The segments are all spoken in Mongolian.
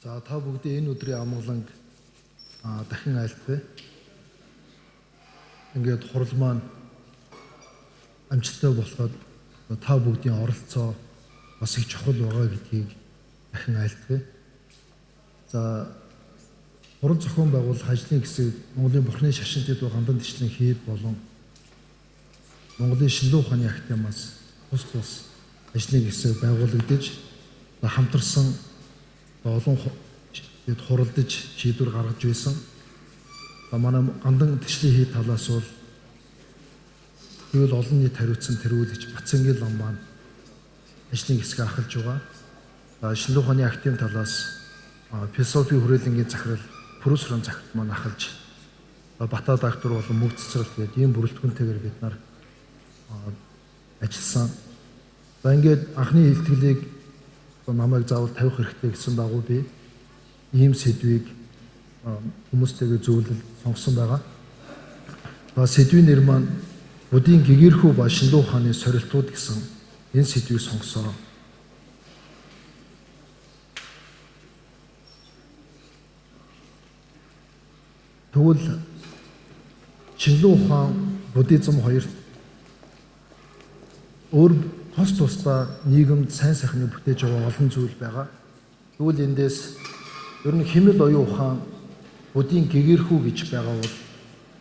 За та бүгдийн энэ өдрийн амгаланг дахин айлтгая. Ингээд хурал маань амжилттай болоход та бүгдийн оролцоо бас их чухал байгаа гэдгийг дахин айлтгая. За хурал зохион байгуулах ажлын хэсэг Монголын Бурхны шашинтад гандан дэвшлэн хийд болон Монголын шинэлүү ухааны академиас тус ажлын хэсэг байгуулагдаж хамтарсан олон хуралдаж шийдвэр гаргаж байсан. Манай гандан дэвшлийн хийд талаас бол тэгвэл олон нийт хариуцсан тэргүүлэгч Бацангийн лам маань ажлын хэсэг ахалж байгаа. Шинэлүү ухааны академи талаас философи хүрээлэнгийн захирал Пүрүсран захирал маань ахалж Бата доктор болон Мөв цэцэрлэг гэдэг ийм бүрэлдэхүүнтэйгээр бид нар ажилласан. За ингээд анхны хилтгэлийг намайг заавал тавих хэрэгтэй гэсэн дагуу би ийм сэдвийг хүмүүстэйгээ зөвлөл сонгосон байгаа. Сэдвийн нэр маань Будын гэгэрхүү ба шинэлүү ухааны сорилтууд гэсэн энэ сэдвийг сонгосон. Тэгвэл шинэлүү ухаан, буддизм хоёрт өөр тусдаа нийгэмд сайн сайхныг бүтээж байгаа олон зүйл байгаа. Тэгвэл эндээс ер нь хэмэл оюун ухаан, будын гэгэрхүү гэж байгаа бол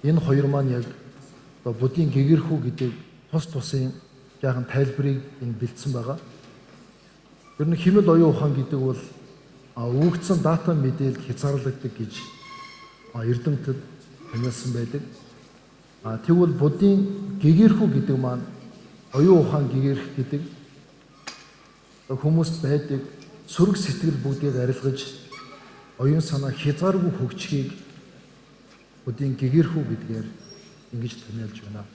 энэ хоёр маань яг будын гэгэрхүү гэдэг тусын жаахан тайлбарыг энэ бэлдсэн байгаа. Ер нь хэмэл оюун ухаан гэдэг бол өгөгдсөн дата мэдээлэл хязгаарлагддаг гэж эрдэмтэд таниулсан байдаг. Тэгвэл будын гэгэрхүү гэдэг маань оюун ухаан гэгэрх гэдэг хүмүүст байдаг сүрэг сэтгэл бүгдийг арилгаж оюун санаа хязгааргүй хөгжихийг будын гэгэрхүү гэдгээр ингэж таниулж байна.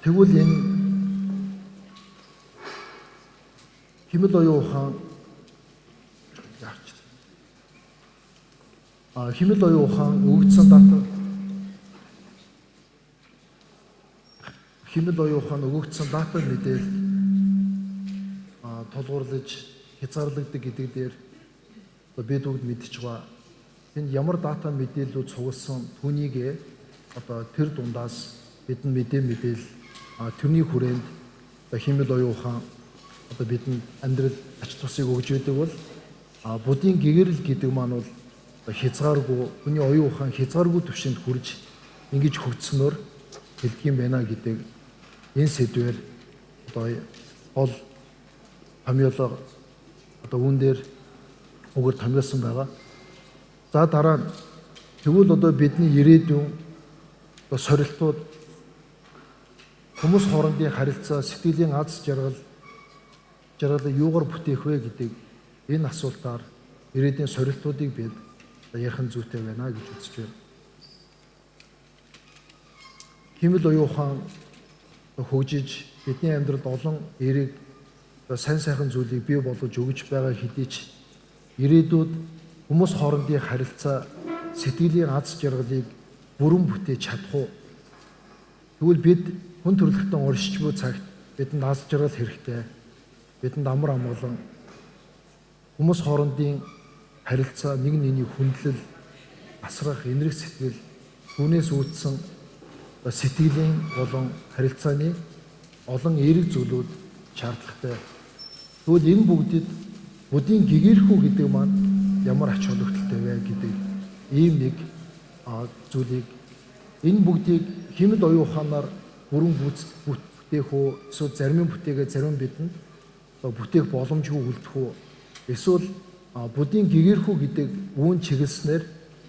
Тэгвэл энэ хэмэл оюун ухаан хэмэл оюун ухаан өгөгдсөн дата хэмэл оюун ухаан өгөгдсөн дата мэдээлэл тулгуурлаж хязгаарлагддаг гэдэг дээр бид бүгд мэдж байгаа. Энд ямар дата мэдээллүүд цугласан түүнийг тэр дундаас бидний мэдээлэл тэрний хүрээнд хэмэл оюун ухаан бидэнд амьдрал ач тусыг өгж байдаг бол будын гэгэрэл гэдэг маань бол хязгааргүй хүний оюун ухаан хязгааргүй түвшинд хүрж ингэж хөгжснөөр хэлдэг юм байна гэдэг энэ сэдвээр гол томьёолоо үүн дээр өгөр томьёолсон байгаа. За дараа нь тэгвэл бидний ирээдүйн сорилтууд хүмүүс хоорондын харилцаа, сэтгэлийн аз жаргалыг юугаар бүтээх вэ гэдэг энэ асуултаар ирээдүйн сорилтуудыг бид ярих зүйтэй байна гэж үзэж байна. Хэмэл оюун ухаан хөгжиж бидний амьдралд олон эерэг сайн сайхан зүйлийг бий болгож өгж байгаа хэдий ч ирээдүйд хүмүүс хоорондын харилцаа, сэтгэлийн аз жаргалыг бүрэн бүтээж чадах уу? Тэгвэл бид хүн төрөлхтөн оршиж буй цагт бидэнд аз жаргал хэрэгтэй. Бидэнд амар амгалан хүмүүс хоорондын харилцаа, нэг нэгний хүндлэл, асрах, энэрх сэтгэл, түүнээс үүдсэн сэтгэлийн болон харилцааны олон эерэг зүйлүүд шаардлагатай. Тэгвэл энэ бүгдэд будын гэгэрхүү гэдэг маань ямар ач холбогдолтой вэ гэдэг ийм нэг зүйлийг энэ бүгдийг хэмэл оюун ухаанаар бүрэн бүтээх үү, эсвэл зарим бүтээгээ зарим бидэнд бүтээх боломжгүй үлдэх үү, эсвэл будын гэгэрхүү гэдэг үүн чиглэснээр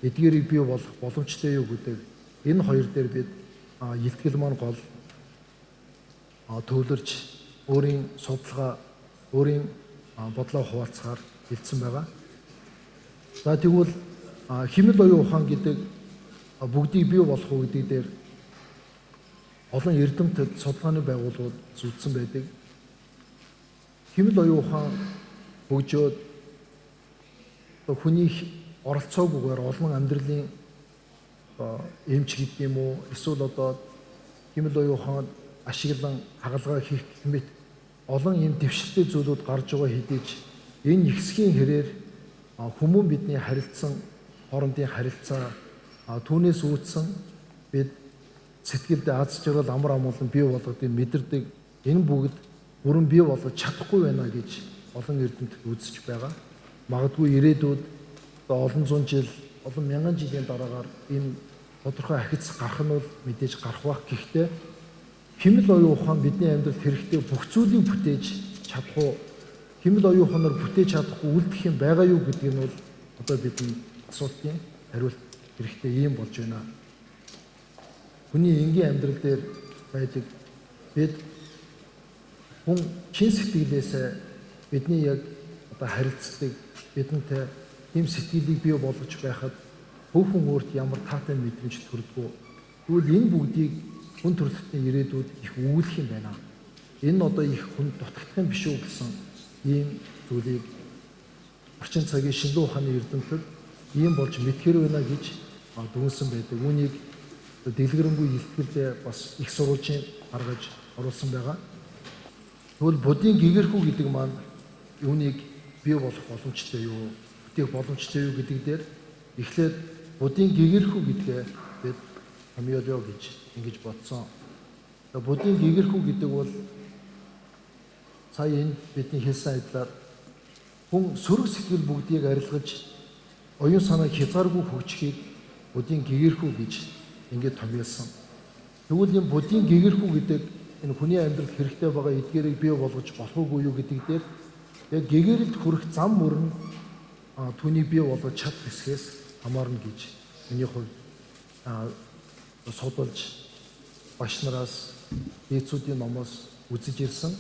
эдгээрийг бий болох боломжтой юу гэдэг энэ хоёр дээр бид илтгэл маань гол төвлөрч өөрийн судалгаа, өөрийн бодлоо хуваалцахаар хэлсэн байгаа. За тэгвэл хэмэл оюун ухаан гэдэг бүгдийг бий болох уу гэдэг дээр олон эрдэмтэд судалгааны байгууллагууд зүтсэн байдаг. Хэмэл оюун ухаан хөгжөөд хүний оролцоогүйгээр олон амьдралын эмч гэдэг юм уу, эсвэл хэмэл оюун ухаанд ашиглан хагалгаа хийх гэмэт олон юм дэвшилтэй зүйлүүд гарч байгаа хэдий ч энэ ихсгийн хэрээр хүмүүн бидний харилцсан хоорондын харилцаа түүнээс үүдсэн бид сэтгэлдээ аз жаргал амар амгалан бий болгодгийг мэдэрдэг энэ бүгд бүрэн бий болгож чадахгүй байна гэж олон эрдэмтэд үзэж байгаа. Магадгүй ирээдүйд олон зуун жил, олон мянган жилийн дараагаар энэ тодорхой ахиц гарах нь бол мэдээж гарах бах. Гэхдээ химэл оюун ухаан бидний амьдралд хэрэгтэй бүх зүйлийг бүтээж чадах уу? Химэл оюун ухаанаар бүтээж чадахгүй үлдэх юм байгаа юу гэдгийг нь бол одоо бидний асуултын хариулт хэрэгтэй юм болж байна. Хүний энгийн амьдрал дээр байдаг бид хүн чин сэтгэлээсээ бидний яг одоо харилцдаг бидэнтэй тийм сэтгэлийг бий болгож байхад бүхэн өөрт ямар таатай мэдрэмж төрдгөө. Тэгвэл энэ бүгдийг хүн төрөлхтний ирээдүйд их үүлэх юм байна. Энэ одоо их хүн дутагдах юм биш үү гэсэн ийм зүйлийг орчин цагийн шинжлэх ухааны эрдэмтэд ийм болж мэдхэр байна гэж дүгнсэн байдаг. Үүнийг дэлгэрэнгүй илтгэлдээ бас их сурвалжийн гаргаж оруулсан байгаа. Тэгвэл будын гэгэрхүү гэдэг маань юуныг бий болох боломжтой юу? Бүтээх боломжтой юу гэдэг дээр эхлээд будын гэгэрхүү гэдгээ бид томьёолё гэж ингэж бодсон. Будын гэгэрхүү гэдэг бол сая энэ бидний хэлсэн адилаар хүн сөрөг сэтгэл бүгдийг арилгаж оюун санааг хязгааргүй хөгжихийг будын гэгэрхүү гэж ингэж томьёолсон. Тэгвэл энэ будын гэгэрхүү гэдэг энэ хүний амьдралд хэрэгтэй байгаа эдгээрийг бий болгож болох уу юу гэдэг дээр яг гэгэрэлд хүрэх зам мөрөн түүний бий болгож чадах хэсгээс хамаарна гэж миний хувьд судалж багш нараас дээдсүүдийн номоос үзэж ирсэн.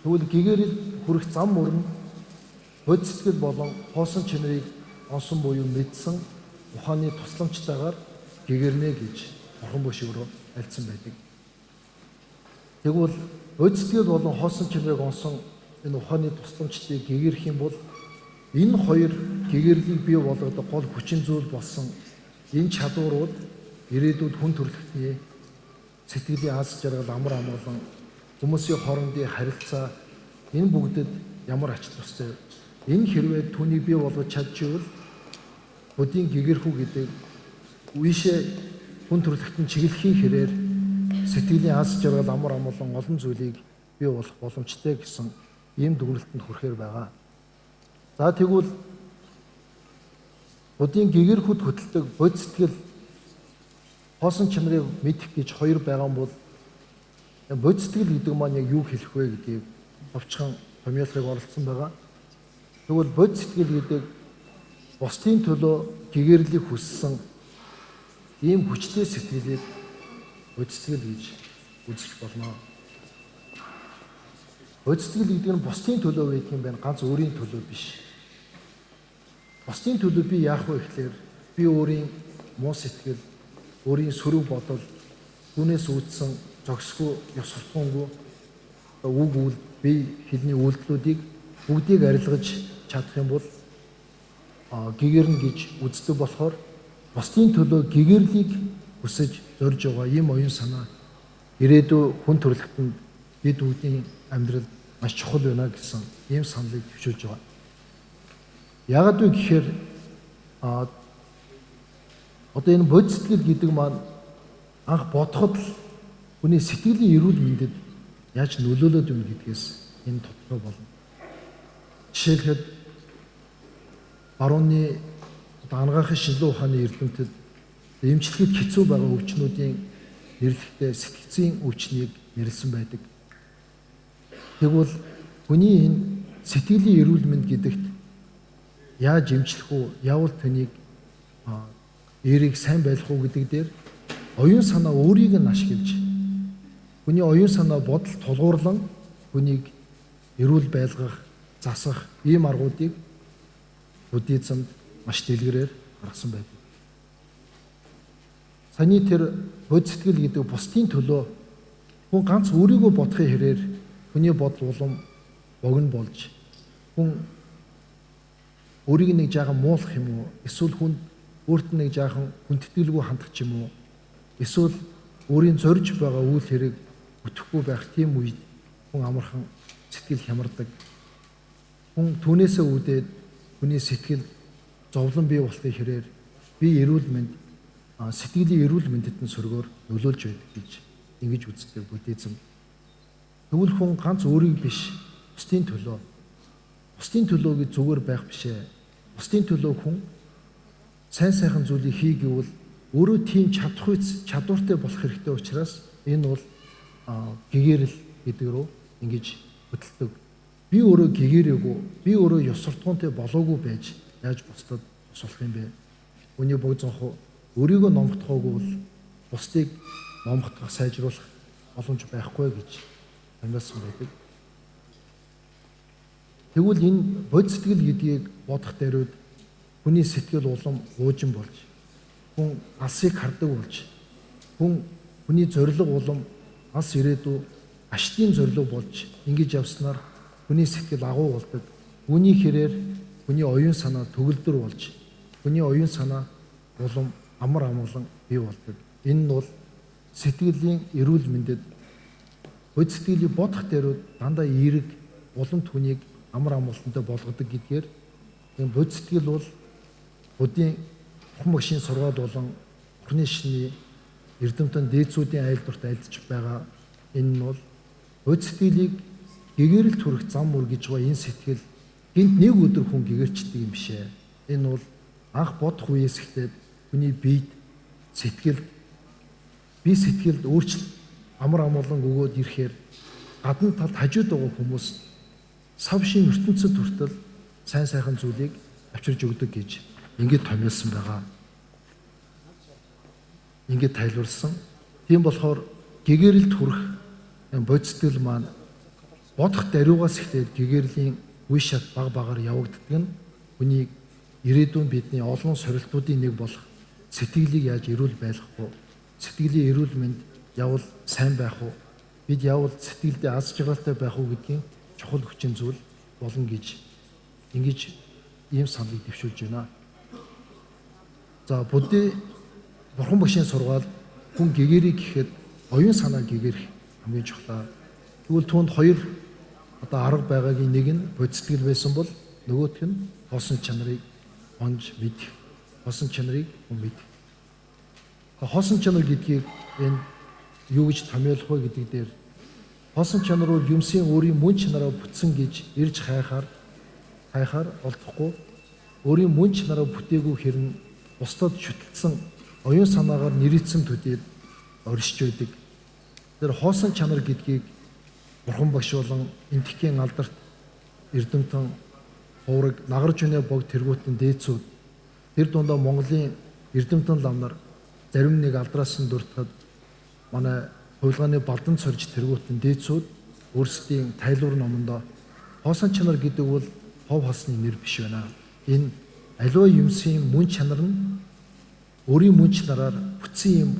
Тэгвэл гэгэрэлд хүрэх зам мөрөн бод сэтгэл болон хоосон чанарыг онсон буюу мэдсэн ухааны тусламжтайгаар гэгэрнэ гэж бурхан бушиг руу альцсан байдаг. Тэгвэл бод сэтгэл болон хоосон чанарыг онсон энэ ухааны тусламжтыг гэгэрх юм бол энэ хоёр гэгэрлийг бий болгодог гол хүчин зүйл болсон энэ чадварууд ирээдүйд хүн төрөлхтний сэтгэлийн аз жаргал амар амгалан хүмүүсийн хоорондын харилцаа энэ бүгдэд ямар ач тустай энэ хэрвээ түүнийг бий болгож чадчихвал будын гэгэрхүү гэдэг үешээ хүн төрөлхтөн чиглэхийн хэрээр сэтгэлийн аз жаргал амар амгалан олон зүйлийг бий болох боломжтой гэсэн ийм дүгнэлтэнд хүрэхээр байгаа. За тэгвэл будын гэгэрхүүд хөдөлдөг бод сэтгэл хоосон чанарыг мэдэх гэж хоёр байгаа юм бол бод сэтгэл гэдэг маань яг юу хэлэх вэ гэдгийг товчхон томьёолохыг оролцсон байгаа. Тэгвэл бод сэтгэл гэдэг бусдын төлөө гэгэрлийг хүссэн ийм хүчтэй сэтгэлийг бод сэтгэл гэж үзэж болно. Бод сэтгэл гэдэг нь бусдын төлөө байдаг юм байна, ганц өөрийн төлөө биш. Бусдын төлөө би яах вэ гэхээр би өөрийн муу сэтгэл, өөрийн сөрөг бодол, түүнээс үүдсэн зохисгүй, ёс суртахуунгүй үг үйл, бие хэлний үйлдэлүүдийг бүгдийг арилгаж чадах юм бол гэгэрнэ гэж үздэг болохоор бусдын төлөө гэгэрлийг хүсэж зорж байгаа ийм оюун санаа ирээдүйн хүн төрөлхтөнд бид бүгдийн амьдралд маш чухал байна гэсэн ийм саналыг төвшүүлж байгаа. Яагаад вэ гэхээр одоо энэ бод сэтгэл гэдэг маань анх бодоход л хүний сэтгэлийн эрүүл мэндэд яаж нөлөөлөд байна гэдгээс энэ тодорхой болно. Жишээлхэд барууны ангаахын шинжлэх ухааны эрдэмтэд эмчлэхэд хэцүү байгаа өвчнүүдийн нэрлэхдээ сэтгцийн өвчнийг нэрлсэн байдаг. Тэгвэл хүний энэ сэтгэлийн эрүүл мэнд гэдэгт яаж эмчлэх үү, яавал түүнийг эрийг сайн байлгах уу гэдэг дээр оюун санаа өөрийг нь ашиглаж хүний оюун санаа бодол тулгуурлан хүнийг эрүүл байлгах, засах ийм аргуудыг буддизмд маш дэлгэрээр гаргасан байдаг. Саяны тэр бод сэтгэл гэдэг бусдын төлөө хүн ганц өөрийгөө бодохын хэрээр хүний бодол улам богино болж хүн өөрийг нэг жаахан муулах юм уу? Эсвэл хүн өөрт нэг жаахан хүндэтгэлгүй хандах юм уу? Эсвэл өөрийн зорж байгаа үйл хэрэг бүтэхгүй байх тийм үед хүн амархан сэтгэл хямардаг. Хүн түүнээсээ үүдээд хүний сэтгэл зовлон бий болохын хэрээр би эрүүл мэнд сэтгэлийн эрүүл мэндэд нь сөргөөр нөлөөлж байдаг гэж ингэж үздэг буддизм. Тэгвэл хүн ганц өөрийг биш бусдын төлөө гэж зүгээр байх бишээ. Бусдын төлөө хүн сайн сайхан зүйлийг хий гэвэл өөрөө тийм чадвартай болох хэрэгтэй учраас энэ бол гэгэрэл гэдэг рүү ингэж хөдөлдөг. Би өөрөө гэгэрээгүй, би өөрөө ёс суртахуунтай болоогүй байж яаж бусдад тусалах юм бэ? Үүний бүгд зонхоо өөрийгөө номготгоогүй бол бусдыг номготгох, сайжруулах боломж байхгүй гэж амьдсан байдаг. Тэгвэл энэ бод сэтгэл гэдгийг бодох даруйд хүний сэтгэл улам уужин болж, хүн алсыг хардаг болж, хүний зориг улам алс ирээдүй аштын зориг болж ингэж явснаар хүний сэтгэл агуу болдог. Үүний хэрээр хүний оюун санаа төгөлдөр болж, хүний оюун санаа улам амар амгалан бий болдог. Энэ нь бол сэтгэлийн эрүүл мэндэд бод сэтгэлийг бодох даруйд дандаа эерэг улам түүнийг амар амгалантай болгодог гэдгээр энэ бод сэтгэл бол буддийн бурхан багшийн сургаал болон бурхны шиний эрдэмтэн дээдсүүдийн айлдварт альдж байгаа. Энэ нь бол бод сэтгэлийг гэгэрэлд хүрэх зам мөр гэж байгаа энэ сэтгэл гинт нэг өдөр хүн гэгэрчдэг юм бишээ. Энэ бол анх бодох үеэс эхлээд хүний бие сэтгэлд өөрчлөлт амар амгалан өгөөд ирэхээр гадна талд хажууд байгаа хүмүүс сав шин ертөнцид хүртэл сайн сайхан зүйлийг авчирж өгдөг гэж ингэж томьёолсон байгаа. Ингэж тайлбарлсан. Тийм болохоор гэгэрэлд хүрэх бод сэтгэл маань бодох даруйгаас эхлээд гэгэрлийн үе шат багаар явагддаг нь хүний ирээдүйн бидний олон сорилтуудын нэг болох сэтгэлийг яаж эрүүл байлгах вэ? Сэтгэлийн эрүүл мэнд явал сайн байх уу? Бид явал сэтгэлдээ аз жаргалтай байх уу гэдгийн чухал хүчин зүйл болно гэж ингэж ийм саналыг дэвшүүлж байна. За буддийн бурхан багшийн сургаал хүн гэгэрийг гэхэд оюун санаа гэгэрэх хамгийн чухал. Тэгвэл түүнд хоёр арга байгаагийн нэг нь бод сэтгэл байсан бол нөгөөх нь хоосон чанарыг онж мэдэх. Хоосон чанарыг мэдэх. Хоосон чанар гэдгийг энэ юу гэж томьёолох вэ гэдэг дээр хоосон чанар бол юмсын өөрийн мөн чанараа бүтсэн гэж ирж хайхаар олдохгүй. Өөрийн мөн чанараа бүтээгүй хэрн бусдад шүтэлсэн оюун санаагаар нэрийцсэн төдийд оршиж байдаг. Тэр хоосон чанар гэдгийг бурхан багш болон энтхийн алдарт эрдэмтэн хувраг нагарж өнөө богд тэргүүтэн дээдсүүд тэр дундаа Монголын эрдэмтэн лам нар зарим нэг алдраас нь дуртахад манай хувилгааны балдан сорж тэргүүтэн дээдсүүд өөрсдийн тайлбар номондоо хоосон чанар гэдэг бол хов хасны нэр биш байна. Энэ аливаа юмсын мөн чанар нь өөрийн мөн чанараар бүтсэн юм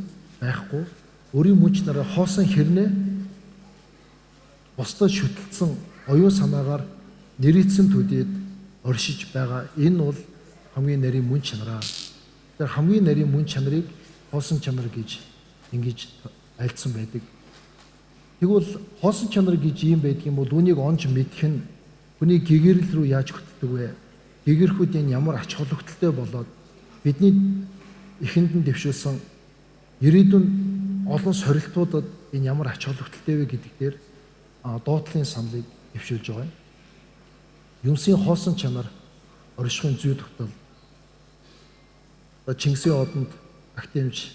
байхгүй. Өөрийн мөн чанараа хоосон хэрнээ бусдад шүтэлсэн оюун санаагаар нэрийцсэн төдийд оршиж байгаа. Энэ бол хамгийн нарийн мөн чанараа. Тэр хамгийн нарийн мөн чанарыг хоосон чанар гэж ингэж альцсан байдаг. Тэгвэл хоосон чанар гэж юм байдгийн бол үүнийг онж мэдэх нь хүний гэгэрэл рүү яаж хөтлөдөг вэ? Гэгэрхүүд энэ ямар ач холбогдолтой болоод бидний эхэнд нь дэвшүүлсэн ирээдүйн олон сорилтуудад энэ ямар ач холбогдолтой вэ гэдэг дээр доотлын саналыг дэвшүүлж байгаа юм. Юмсын хоосон чанар оршихын зүй тогтол. Чингисийн одонд актемж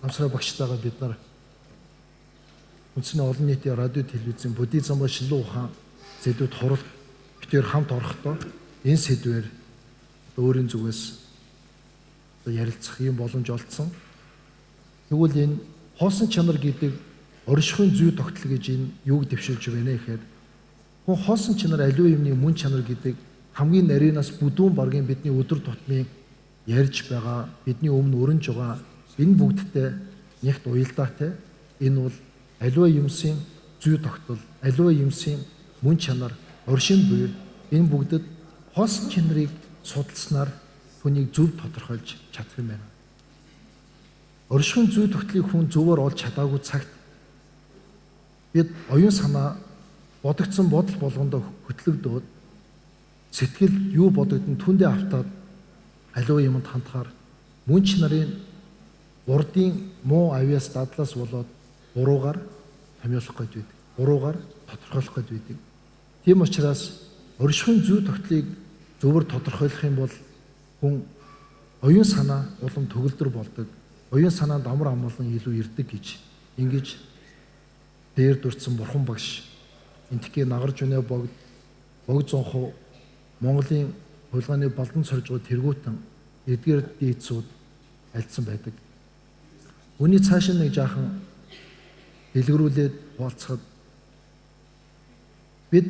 намсраа багштайгаа бид нар үндэсний олон нийтийн радио телевизийн буддизм ба шилэн ухаан сэдвүүд хурал битээр хамт орохдоо энэ сэдвээр өөрийн зүгээс ярилцах юм боломж олдсон. Тэгвэл энэ хоосон чанар гэдэг оршихын зүй тогтол гэж энэ юуг дэвшүүлж байна гэхээр хүн хоосон чанар аливаа юмны мөн чанар гэдэг хамгийн нарийнаас бүдүүн баргийн бидний өдөр тутмын ярьж байгаа, бидний өмнө өрнж байгаа энэ бүгдтэй нэгт уялдаатай. Энэ бол аливаа юмсын зүй тогтол, аливаа юмсын мөн чанар, оршин буйр энэ бүгдэд хоосон чанарыг судалснаар хүнийг зөв тодорхойлж чадах юм байна. Оршихуйн зүй тогтлыг хүн зөвөр олж чадаагүй цагт бид оюун санаа бодогдсон бодол болгондоо хөтлөгдөөд сэтгэл юу бодогдсон түндээ автаад аливаа юмд хандахаар мөнч нарын урдын муу авьяас дадлаас болоод буруугаар томьёолох гэж байдаг. Буруугаар тодорхойлох гэж байдаг. Тийм учраас оршихуйн зүй тогтлыг зөвөр тодорхойлох юм бол хүн оюун санаа улам төгөлдөр болдог. Оюун санаанд амар амгалан илүү ирдэг гэж ингэж дээр дурдсан бурхан багш энтхий нагарж өнөө богд зонхоо Монголын хулгайны балдан соржгоо тэргуутан эдгээр дийцүүд альцсан байдаг. Үүний цааш нэг жаахан дэлгэрүүлээд хуваалцахад бид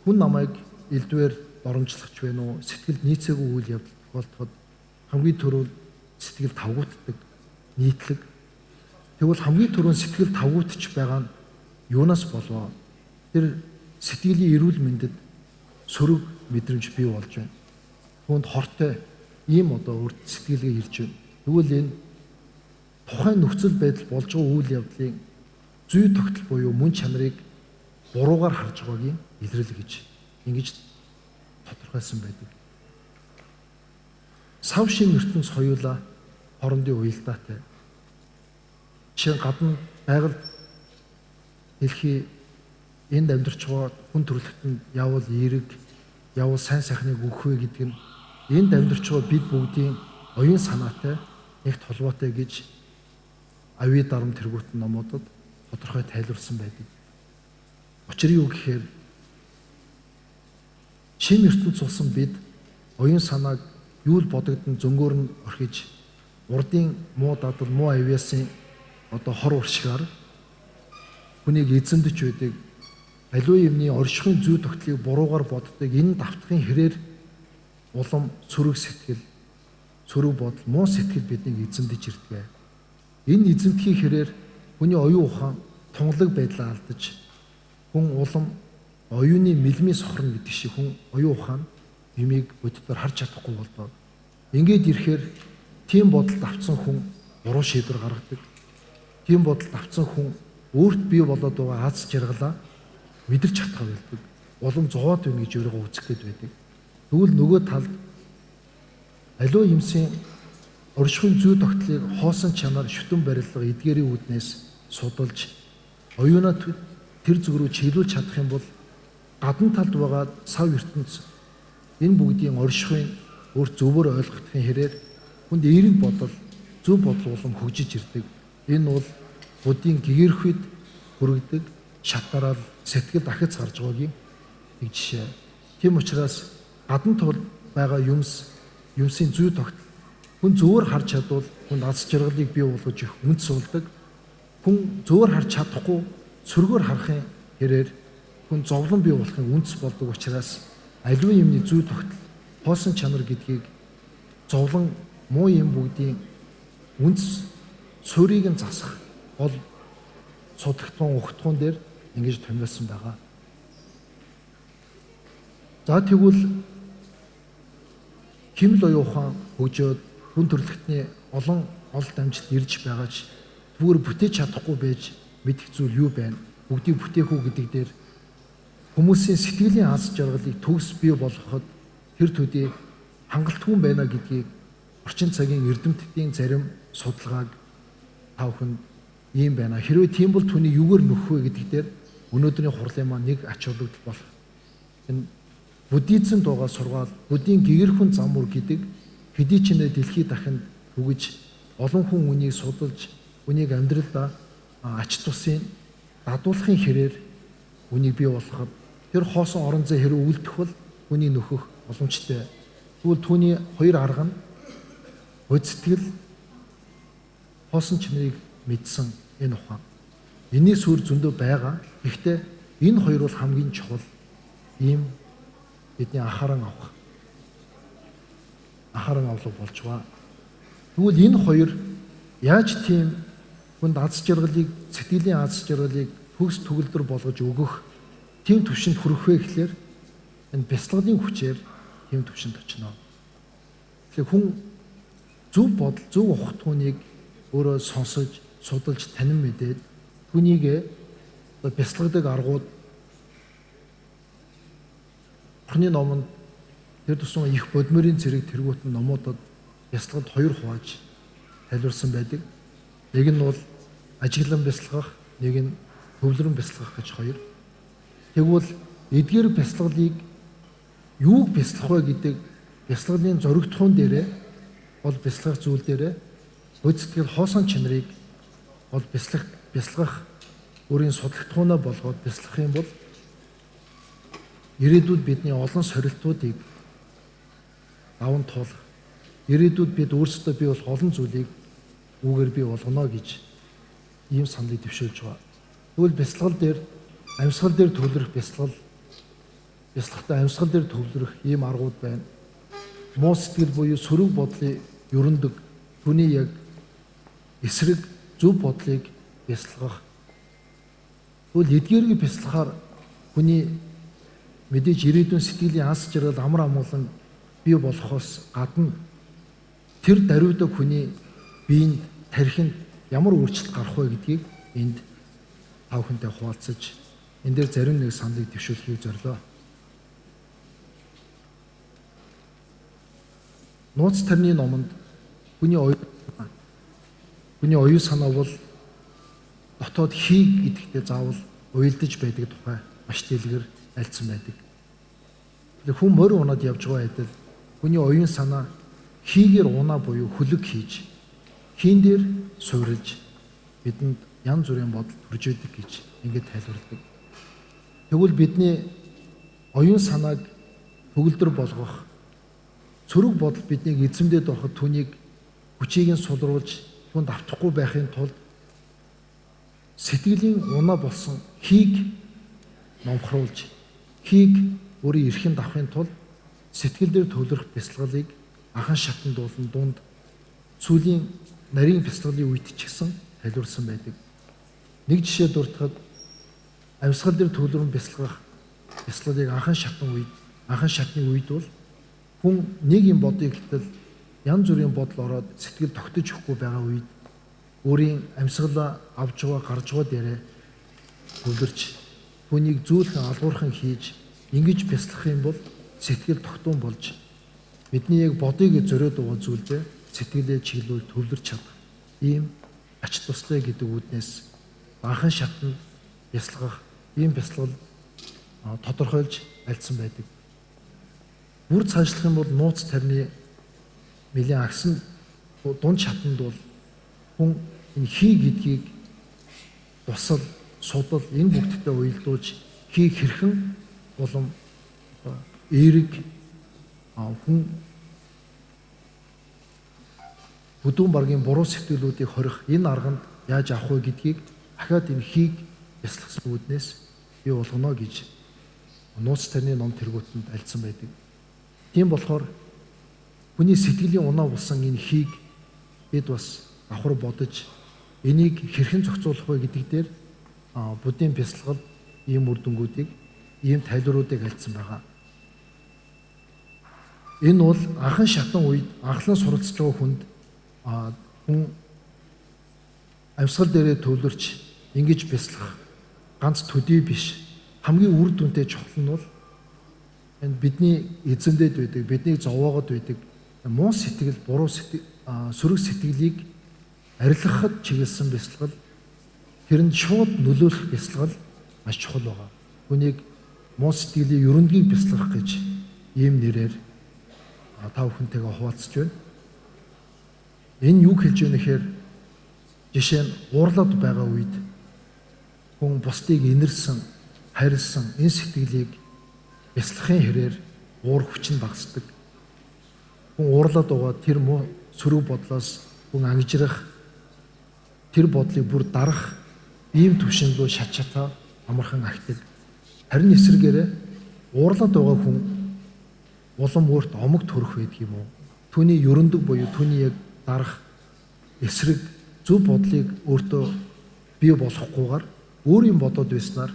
хүн намайг элдвээр доромжлохч байна уу? Сэтгэлд нийцээгүй үйл явдал тохиолдоход хамгийн түрүүнд сэтгэл тавгуутдаг, нийтлэг. Тэгвэл хамгийн түрүүнд сэтгэл тавгуутж байгаа нь юунаас болов? Тэр сэтгэлийн эрүүл мэндэд сөрөг мэдрэмж бий болж байна. Түүнд хортой ийм одоо үрд сэтгэлгээ ирж байна. Тэгвэл энэ тухайн нөхцөл байдал болж байгаа үйл явдлын зүй тогтол буюу мөн чанарыг буруугаар харж байгаагийн илрэл гэж ингэж тодорхойлсон байдаг. Сав шин ертөнц хоёулаа хоорондын уялдаатай. Жишээ гадна байгаль дэлхий энд амьдарч байгаа хүн төрөлхтөнд явал эерэг, явал сайн сайхныг өгөх вэ гэдэг нь энд амьдарч байгаа бид бүгдийн оюун санаатай нэг толгойтой гэж Ави дарам тэргуутан номуудад тодорхой тайлбарласан байдаг. Учир нь юу гэхээр шин ертөнц болсон бид оюун санааг юу л бодогдсон зөнгөөр нь орхиж урдын муу дадал муу авьяасын одоо хор уршигаар хүнийг эзэмдэж байдаг аливаа юмны оршихуйн зүй тогтлыг буруугаар боддог энэ давтахын хэрээр улам сөрөг сэтгэл, сөрөг бодол, муу сэтгэл биднийг эзэмдэж ирдэг. Энэ эзэмдхийн хэрээр хүний оюун ухаан тунгалаг байдлаа алдаж хүн улам оюуны мэлмийн сохорно гэдэг шиг хүн оюун ухаан юмыг боддоор харж чадахгүй болдог. Ингээд ирэхээр тийм бодолд автсан хүн буруу шийдвэр гаргадаг. Тийм бодолд автсан хүн өөрт бий болоод байгаа аз жаргалаа мэдэрч чадхаа болдог. Улам зовоод байна гэж өөрийгөө үзэх гээд байдаг. Тэгвэл нөгөө талд аливаа юмсын оршихуйн зүй тогтлыг хоосон чанар шүтэн барилга эдгээрийн үүднээс судалж оюунаа тэр зүг рүү чиглүүлж чадах юм бол гадна талд байгаа сав ертөнц энэ бүгдийн оршихуйн өөр зөвөр ойлгохын хэрээр хүнд эерэг бодол, зөв бодол улам хөгжиж ирдэг. Энэ бол будын гэгэрхүйд хүргэдэг шатарал сэтгэл дахиц гарч байгаагийн нэг жишээ. Тийм учраас гадна тул байгаа юмсын зүй тогтол хүн зөвөр харж чадвал хүн аз жаргалыг бий болгож их үнд суулдаг. Хүн зөвөр харж чадахгүй сөргөөр харахын хэрээр хүн зовлон бий болохын үндэс болдог учраас аливаа юмны зүй тогтол хоосон чанар гэдгийг зовлон муу юм бүгдийн үндэс суурийг нь засах бол судагтун ухтгуун дээр ингэж томьёолсон байгаа. За тэгвэл химэл оюун ухаан хөгжөөд хүн төрөлхтний олон олд амжилт ирж байгаач зүгээр бүтээж чадахгүй байж мэдэх зүйл юу байна? Бүгдийг бүтээх үү гэдэг дээр хүмүүсийн сэтгэлийн аз жаргалыг төгс бий болгоход тэр төдий хангалтгүй байна гэдгийг орчин цагийн эрдэмтдийн зарим судалгааг тавхан ийм байна. Хэрвээ тийм бол түүний юугаар нөхөх вэ гэдэг дээр өнөөдрийн хурлын маань нэг ач холбогдол болох. Энэ буддизм дуугаа сургаал, буддийн гэгэрхэн зам үр гэдэг хэдий ч нэ дэлхийд дахинд үгэж олон хүн үнийг судалж, үнийг амьдралдаа ач тусын дадуулахын хэрээр үнийг бий болгоход тэр хоосон орон зай хэрэг үлдэх бол үнийг нөхөх боломжтой. Тэгвэл түүний хоёр арга нь бод сэтгэл хоосон чанарыг мэдсэн энэ ухаан. Энийн сүр зөндөө байгаа. Гэхдээ энэ хоёр бол хамгийн чухал ийм бидний анхааран авлага болж байгаа. Тэгвэл энэ хоёр яаж тийм хүнд аз жаргалыг, сэтгэлийн аз жаргалыг төгс төгөлдөр болгож өгөх тийм төвшөнд хүрэх вэ гэхлээр энэ бяцлаглалын хүчээр тийм төвшөнд очино. Тэгэхээр хүн зөв бодол, зөв ухтгууныг өөрөө сонсож, судалж, танин мэдээд түүнийг бяцлагдаг аргууд Бурхны номонд тэр тусам их бодмөрийн зэрэг тэргуутэн номуудад бяцлагад хоёр хувааж тайлбарсан байдаг. Нэг нь бол ажиглан бяцлагах, нэг нь төвлөрөн бяцлагах гэж хоёр. Тэгвэл эдгээр бяцлаглыг юуг бяцлах вэ гэдэг бяцлаглын зоригтхон дээрээ бол бяцлах зүйл дээрээ бодистгэл хоосон чанарыг бол бяцлах өөрийн судлагдхуунаа болгоод бяцлах юм бол ирээдүйд бидний олон сорилтуудыг даван туулах, ирээдүйд бид өөрсдөө бий болох олон зүйлийг үүгээр бий болгоно гэж ийм саналыг дэвшүүлж байгаа. Тэгвэл бяцлал дээр амьсгал дээр төвлөрөх бяцлагтай амьсгал дээр төвлөрөх ийм аргууд байна. Муу сэтгэл буюу сөрөг бодлын ерөндөг түүний яг эсрэг зөв бодлыг бяцлагах. Тэгвэл эдгээрийг бяцлахаар хүний мэдээж ирээдүйн сэтгэлийн ас жаргал амар амгалан бий болохоос гадна тэр даруйдаг хүний биеинд тархинд ямар өөрчлөлт гарах вэ гэдгийг энд тав хүнтэй хуваалцаж энэ дээр зарим нэг саналыг дэвшүүлэхийг зорилоо. Нууц тарны номонд хүний оюун санаа бол дотоод хийг гэдэгтээ заавал уялдаж байдаг тухай маш дэлгэр альцсан байдаг. Хүн морь унаад явж байгаа адил хүний оюун санаа хийгээр унаа буюу хөлөг хийж хийн дээр суурилж бидэнд янз бүрийн бодол төрж идэг гэж ингэж тайлбарладаг. Тэгвэл бидний оюун санааг төгөлдөр болгох цөрөг бодол биднийг эзэмдээд байхад түүнийг хүчийг нь сулруулж түнд автахгүй байхын тулд сэтгэлийн унаа болсон хийг номхруулж хийг өөрийн эрхэнд авахын тулд сэтгэл дээр төвлөрөх бяцлаглыг анхан шатанд болон дунд сүүлийн нарийн бяцлаглын үед ч гэсэн тайлбарсан байдаг. Нэг жишээ дурдахад амьсгал дээр төвлөрөн бяцлаглыг анхан шатны үед бол хүн нэг юм бодъё гэтэл янз бүрийн бодол ороод сэтгэл тогтож өгөхгүй байгаа үед өөрийн амьсгалаа авж байгаа гарч байгаа дээрээ төвлөрч түүнийг зөөлхөн алуурхан хийж ингэж бяцлах юм бол сэтгэл тогтун болж бидний яг бодыг зориод байгаа зүйлдээ сэтгэлээ чиглүүл төвлөрч чадах ийм ач тустай гэдэг үднээс анхан шатнд бяцлагах ийм бяцлал тодорхойлж альцсан байдаг. Бүр цаашлах юм бол нууц тарны нэлийн агсан дунд шатанд бол хүн энэ хий гэдгийг тусал, судал энэ бүгдтэй уялдуулж хий хэрхэн улам эерэг хүн бүдүүн баргийн буруу сэтгэлүүдийг хорих энэ арганд яаж авах вэ гэдгийг дахиад энэ хийг бяцлахсан үүднээс бий болгоно гэж нууц тарны ном тэргүүтэнд альцсан байдаг. Тийм болохоор хүний сэтгэлийн унаа болсон энэ хийг бид бас давхар бодож энийг хэрхэн зохицуулах вэ гэдэг дээр буддийн бяцлагал ийм үр дүнгуудыг, ийм тайлбаруудыг альцсан байгаа. Энэ бол анхан шатан үед анхлан суралцж байгаа хүнд хүн амьсгал дээрээ төвлөрч ингэж бяцлах ганц төдий биш хамгийн үр дүнтэй чухал нь бол энэ бидний эзэмдээд байдаг, бидний зовоогод байдаг муу сэтгэл, буруу сэтгэл, сөрөг сэтгэлийг арилгахад чиглэсэн бяцлагал тэрэнд шууд нөлөөлөх бяцлагал маш чухал байгаа. Хүнийг муу сэтгэлийн ерөнгийг бяцлах гэж ийм нэрээр тав хүнтэйгээ хуваалцж байна. Энэ юу хэлж байна гэхээр жишээ нь уурлаад байгаа үед хүн бусдыг инэрсэн, харилсан энэ сэтгэлийг бяцлахын хэрээр уур хүч нь багасдаг. Хүн уурлаад байгаа тэр муу сөрөг бодлоос хүн ангижрах тэр бодлыг бүр дарах ийм төвшин рүү шат шатаа амархан агтдаг. Харин эсрэгээрээ уурлаад байгаа хүн улам өөрт омог төрөх байдаг юм уу? Түүний ерөндөг буюу түүний яг дарах эсрэг зөв бодлыг өөртөө бий болохгүйгээр өөрийн бодоод байснаар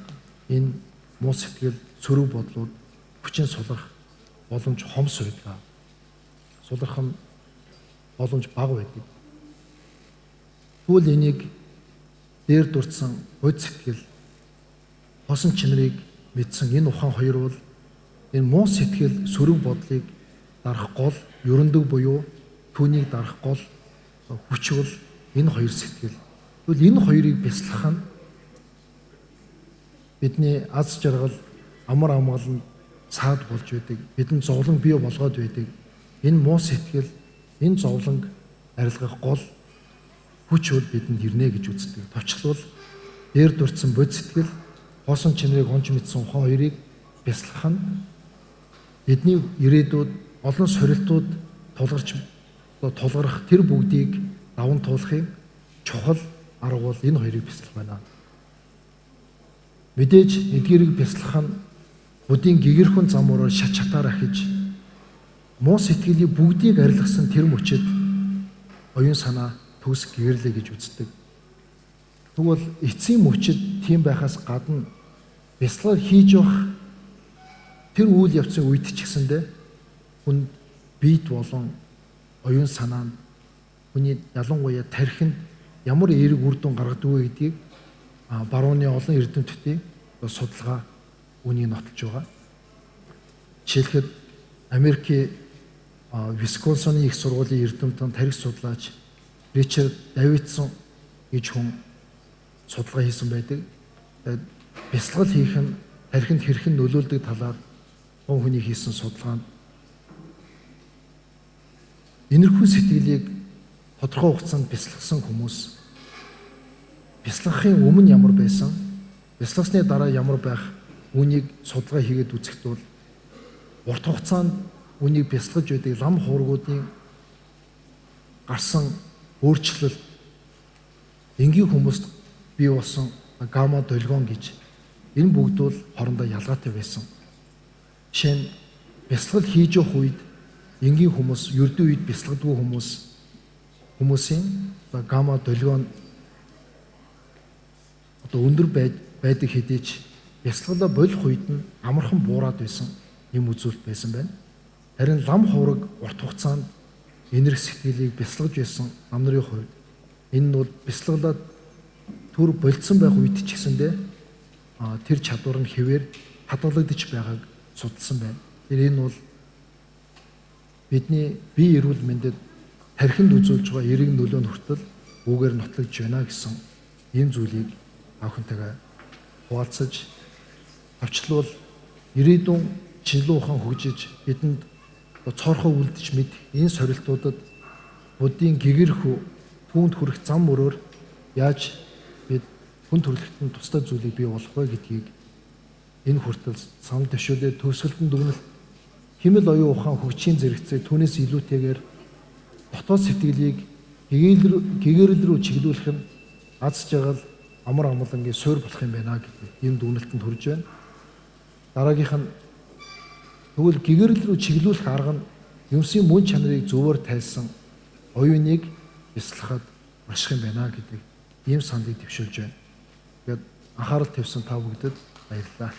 энэ муу сэтгэл, сөрөг бодлууд хүчин сулрах боломж хомс байдаг. Сулрах нь боломж бага байдаг. Тэгвэл энийг дээр дурдсан бод сэтгэл, хосон чинрийг мэдсэн энэ ухаан хоёр бол энэ муу сэтгэл, сөрөг бодлыг дарах гол ерөндөг буюу түүнийг дарах гол хүч бол энэ хоёр сэтгэл. Тэгвэл энэ хоёрыг бяцлах нь бидний аз жаргал, амар амгалан цаад болж байдаг. Бидэнд зовлон бий болгоод байдаг. Энэ муу сэтгэл, энэ зовлонг арилгах гол хүч бол бидэнд ирнэ гэж үздэг. Товчлол дээр дурдсан бод сэтгэл, хоосон чинрийг онж мэдсэн ухаан хоёрыг бяцлах нь бидний ирээдүйд олон сорилтууд тулгарх тэр бүгдийг даван туулахын чухал арга бол энэ хоёрыг бяцлах байна. Мэдээж эдгээрийг бяцлах нь будын гэгэрхэн замуураар шат чатаар ахиж муу сэтгэлийн бүгдийг арилгасан тэр мөчөд оюун санаа төгс гэгэрлээ гэж үздэг. Тэгвэл эцсийн мөчөд тийм байхаас гадна бяцлал хийж явах тэр үйл явцын үед ч гэсэндэ хүн биед болон оюун санаанд хүний ялангуяа тархинд ямар эерэг үр дүн гаргадаг вэ гэдгийг барууны олон эрдэмтдийн судалгаа үнийг нотолж байгаа. Жишээлхэд Америкийн Висконсины их сургуулийн эрдэмтэн тарих судлаач Ричард Давидсон гэж хүн судалгаа хийсэн байдаг. Бяцлал хийх нь тархинд хэрхэн нөлөөлдөг талаар хүний хийсэн судалгаанд энэрхүү сэтгэлийг тодорхой хугацаанд бяцлагсан хүмүүс бяцлахын өмнө ямар байсан, бяцлагсны дараа ямар байх үнийг судалгаа хийгээд үзэхэд бол урт хугацаанд үнийг бяцлаж байдаг лам хуургуудын гарсан өөрчлөлт энгийн хүмүүст бий болсон гамма долгион гэж энэ бүгд бол хоорондоо ялгаатай байсан. Жишээ нь бяцлал хийж явах үед энгийн хүмүүс, ердөө үед бяцлагдгүй хүмүүсийн гамма долгион өндөр байдаг хэдий ч бяцлаглаа болох үед нь амархан буураад байсан юм үзүүлэлт байсан байна. Харин лам хувраг урт хугацаанд энерги сэтгэлийг бяцлагж байсан нам нарын хувьд энэ нь бол бяцлаглаад түр болцсон байх үед ч гэсэндэ тэр чадвар нь хэвээр хадгалагдаж байгааг судалсан байна. Тэр энэ бол бидний бие эрүүл мэндэд тархинд үзүүлж байгаа эерэг нөлөөнд хүртэл үгээр нотлогдож байна гэсэн ийм зүйлийг авахантайгаа хуваалцаж авчлал ирээдүйн шинжилгээ ухаан хөгжиж бидэнд цоорхоо үлдэж мэд энэ сорилтуудад будын гэгэрхүү түүнд хүрэх зам мөрөөр яаж бид хүн төрөлхтөнд тусдаа зүйлийг бий болгох вэ гэдгийг энэ хүртэл санал төвшүүлээд төгсгөлтөнд дүгнэлт хэмэл оюун ухаан хөгжийн зэрэгцээ түүнээс илүүтэйгээр дотоод сэтгэлийг гэгэрэл рүү чиглүүлэх нь аз жаргал амар амгалангийн суурь болох юм байна гэдэг ийм дүгнэлтэнд хүрж байна. Дараагийнх нь тэгвэл гэгэрэл рүү чиглүүлэх арга нь юмсын мөн чанарыг зөвөр тайлсан оюуныг бяцлахад ашиг юм байна гэдэг ийм саналыг дэвшүүлж байна. Тэгээд анхаарал тавьсан та бүгдэд баярлалаа.